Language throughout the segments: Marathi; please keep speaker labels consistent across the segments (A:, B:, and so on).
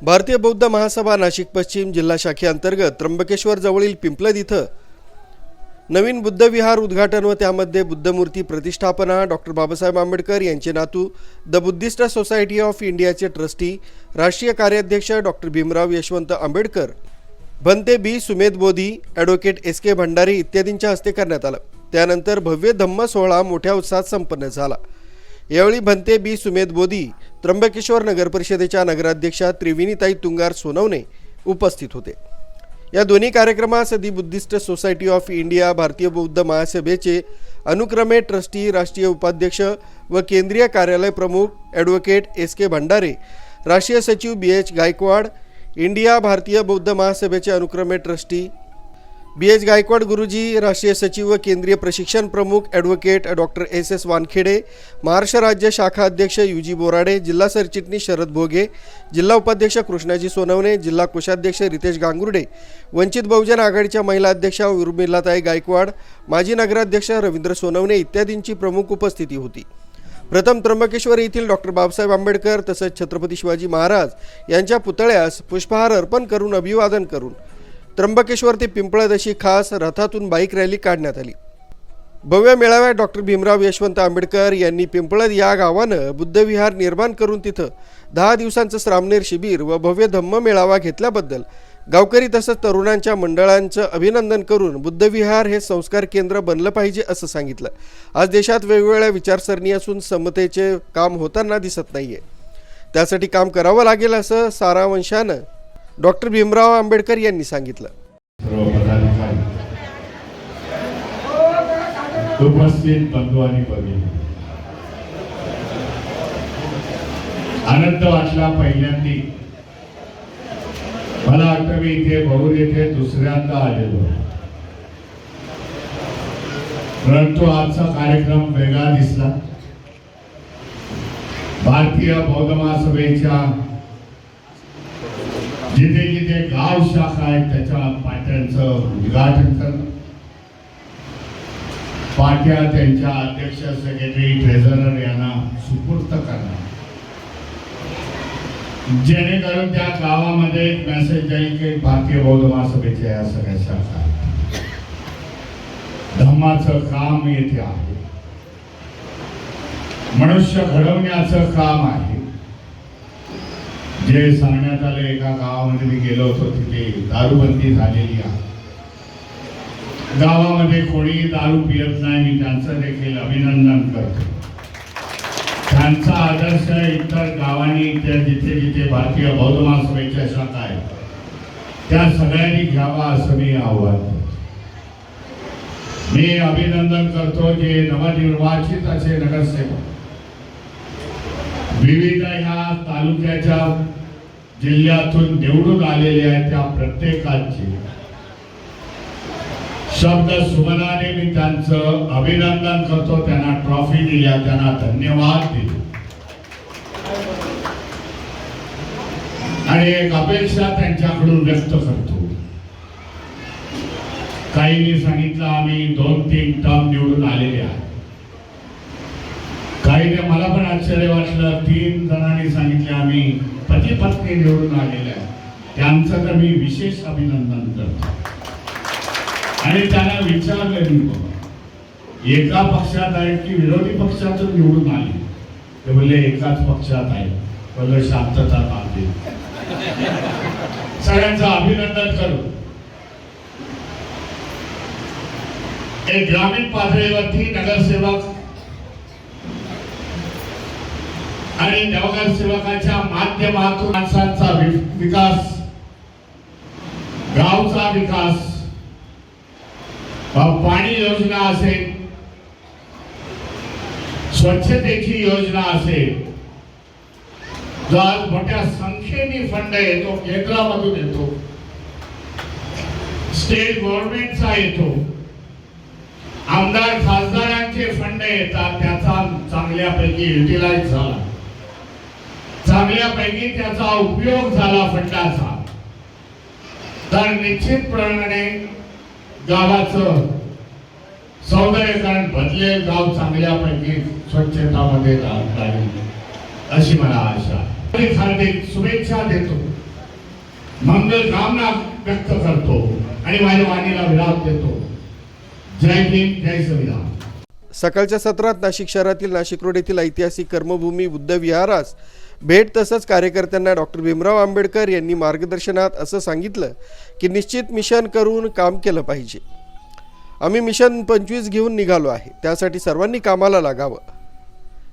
A: भारतीय बौद्ध महासभा नाशिक पश्चिम जिल्हा शाखेअंतर्गत त्र्यंबकेश्वर जवळील पिंपळद इथं नवीन बुद्ध विहार उद्घाटन व त्यामध्ये बुद्धमूर्ती प्रतिष्ठापना डॉक्टर बाबासाहेब आंबेडकर यांचे नातू द बुद्धिस्ट सोसायटी ऑफ इंडियाचे ट्रस्टी राष्ट्रीय कार्याध्यक्ष डॉक्टर भीमराव यशवंत आंबेडकर भंते बी सुमेध बोधी ॲडव्होकेट एस के भंडारी इत्यादींच्या हस्ते करण्यात आलं। त्यानंतर भव्य धम्म सोहळा मोठ्या उत्साहात संपन्न झाला। यावेळी भंते बी सुमेध बोधी त्र्यंबकेश्वर नगर परिषदेच्या नगराध्यक्षा त्रिवेणीताई तुंगार सोनवणे उपस्थित होते। या दोन्ही कार्यक्रमास दी बुद्धिस्ट सोसायटी ऑफ इंडिया भारतीय बौद्ध महासभेचे अनुक्रमे ट्रस्टी राष्ट्रीय उपाध्यक्ष व केंद्रीय कार्यालय प्रमुख ॲडव्होकेट एस के भंडारे, राष्ट्रीय सचिव BH गायकवाड, इंडिया भारतीय बौद्ध महासभेचे अनुक्रमे ट्रस्टी BH गायकवाड गुरुजी, राष्ट्रीय सचिव व केंद्रीय प्रशिक्षण प्रमुख advocate doctor SS Wankhede, Maharashtra राज्य शाखा अध्यक्ष UG बोराडे, जिल्हा सरचिटणीस शरद भोगे, जिल्हा उपाध्यक्ष कृष्णाजी सोनवणे, जिल्हा कोषाध्यक्ष रितेश गांगुर्डे, वंचित बहुजन आघाडीच्या महिला अध्यक्षा उर्मिलाताई गायकवाड, माजी नगराध्यक्ष रवींद्र सोनवणे इत्यादींची प्रमुख उपस्थिती होती। प्रथम त्र्यंबकेश्वर येथील डॉक्टर बाबासाहेब आंबेडकर तसेच छत्रपती शिवाजी महाराज यांच्या पुतळ्यास पुष्पहार अर्पण करून अभिवादन करून त्र्यंबकेश्वर ते पिंपळद अशी खास रथातून बाईक रॅली काढण्यात आली। भव्य मेळाव्यात डॉक्टर भीमराव यशवंत आंबेडकर यांनी पिंपळद या गावानं बुद्धविहार निर्माण करून तिथं 10 दिवसांचं श्रामणेर शिबिर व भव्य धम्म मेळावा घेतल्याबद्दल गावकरी तसंच तरुणांच्या मंडळांचं अभिनंदन करून बुद्धविहार हे संस्कार केंद्र बनलं पाहिजे असं सांगितलं। आज देशात वेगवेगळ्या विचारसरणी असून समतेचे काम होताना दिसत नाहीये, त्यासाठी काम करावं लागेल असं सारांशानं डॉक्टर भीमराव आंबेडकर यांनी सांगितलं।
B: उपस्थित बंधू आणि भगिनी, आनंद वाटला पहिल्यांदी। मला वाटतं मी इथे बहुर येथे दुसऱ्यांदा आलेलो, परंतु आजचा कार्यक्रम वेगळा दिसला। भारतीय बौद्ध महासभेच्या जिथे जिथे गाव शाखा आहेत त्याच्या पाट्यांचं उद्घाटन करणं, पाट्या त्यांच्या अध्यक्ष सेक्रेटरी ट्रेझरर यांना सुपूर्द करणं, जेणेकरून त्या गावामध्ये एक मेसेज जाईल की भारतीय बौद्ध महासभेच्या या सगळ्या शाखा धम्माचं काम येथे आहे, मनुष्य घडवण्याचं काम आहे। जे सांगण्यात आले, एका गावामध्ये मी गेलो होतो, तिथे दारूबंदी झालेली आहे, गावामध्ये कोणी दारू पियत नाही। मी त्यांचं देखील अभिनंदन करतो। त्यांचा आदर्श इतर गावांनी जिथे जिथे भारतीय बौद्ध महासभेच्या शाखा आहेत त्या सगळ्यांनी घ्यावा असं मी आव्हान करतो। मी अभिनंदन करतो जे नवनिर्वाचित असे नगरसेवक विविध ह्या तालुक्याच्या जिल्ह्यातून निवडून आलेले आहेत, त्या प्रत्येकाचे शब्द सुमनाने मी त्यांचं अभिनंदन करतो। त्यांना ट्रॉफी दिल्या, त्यांना धन्यवाद दिले आणि एक अपेक्षा त्यांच्याकडून व्यक्त करतो। काहींनी सांगितलं आम्ही 2-3 टर्म निवडून आलेले आहे, काहीने मला पण आश्चर्य वाटलं 3 जणांनी सांगितले आम्ही पती पत्नी निवडून आलेले आहे। त्यांचं तर मी विशेष अभिनंदन करतो आणि त्यांना विचारलं मी एका पक्षात आहे की विरोधी पक्षातून निवडून आले, ते बोलले एकाच पक्षात आहे। बोललो शांतता पाहिजे, सगळ्यांचं अभिनंदन करू। एक ग्रामीण पातळीवरती नगरसेवक आणि नगरसेवकाच्या माध्यमातून माणसांचा विकास, गावचा विकास, पाणी योजना असेल, स्वच्छतेची योजना असेल, जो आज मोठ्या संख्येने फंड येतो, केंद्रामधून येतो, स्टेट गव्हर्नमेंटचा येतो, आमदार खासदारांचे फंड येतात, त्याचा चांगल्यापैकी युटिलाइज झाला, चांगल्यापैकी त्याचा उपयोग झाला फंडाचा, तर निश्चितपणे गावाचं सौंदर्यीकरण बदलेल, गाव चांगल्यापैकी स्वच्छतामध्ये राहील अशी मला आशा। हार्दिक शुभेच्छा देतो। मंगल कामना व्यक्त करतो आणि माझ्या वाणीला विराम देतो. जय भीम, जय संविधान.
A: सकाळच्या सत्रात नाशिक शहरातील नाशिक रोड येथील ऐतिहासिक कर्मभूमी बुद्ध विहारास भेट तसंच कार्यकर्त्यांना डॉक्टर भीमराव आंबेडकर यांनी मार्गदर्शनात असं सांगितलं की निश्चित मिशन करून काम केलं पाहिजे. आम्ही मिशन 25 घेऊन निघालो आहे, त्यासाठी सर्वांनी कामाला लागावं.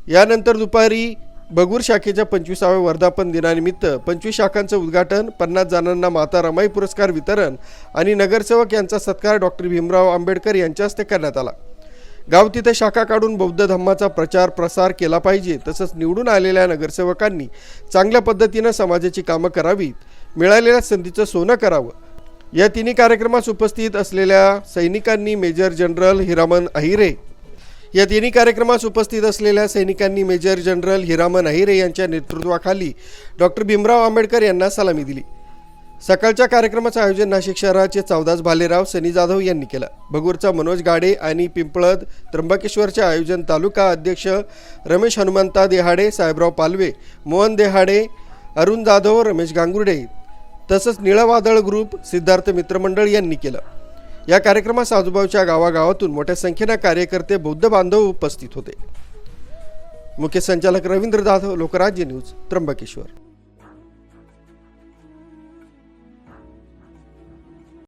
A: यानंतर दुपारी बगूर शाखेच्या 25व्या वर्धापन दिनानिमित्त 25 शाखांचं उद्घाटन, 50 जणांना माता रमाई पुरस्कार वितरण आणि नगरसेवक यांचा सत्कार डॉक्टर भीमराव आंबेडकर यांच्या हस्ते करण्यात आला. गाव तिथे शाखा काढून बौद्ध धम्माचा प्रचार प्रसार केला पाहिजे. तसंच निवडून आलेल्या नगरसेवकांनी चांगल्या पद्धतीनं समाजाची कामं करावीत, मिळालेल्या संधीचं सोनं करावं. या तिन्ही कार्यक्रमास उपस्थित असलेल्या सैनिकांनी मेजर जनरल हिरामन अहिरे यांच्या नेतृत्वाखाली डॉक्टर भीमराव आंबेडकर यांना सलामी दिली. सकाळच्या कार्यक्रमाचं आयोजन नाशिक शहराचे चौदास भालेराव सनी जाधव यांनी केलं. भगूरचा मनोज गाडे आणि पिंपळद त्र्यंबकेश्वरचे आयोजन तालुका अध्यक्ष रमेश हनुमंता देहाडे, साहेबराव पालवे, मोहन देहाडे, अरुण जाधव, रमेश गांगुर्डे तसंच निळवादळ ग्रुप, सिद्धार्थ मित्रमंडळ यांनी केलं. या कार्यक्रमास आजूबाजूच्या गावागावातून मोठ्या संख्येने कार्यकर्ते, बौद्ध बांधव उपस्थित होते. मुख्य संचालक रवींद्र जाधव, लोकराज्य न्यूज, त्र्यंबकेश्वर.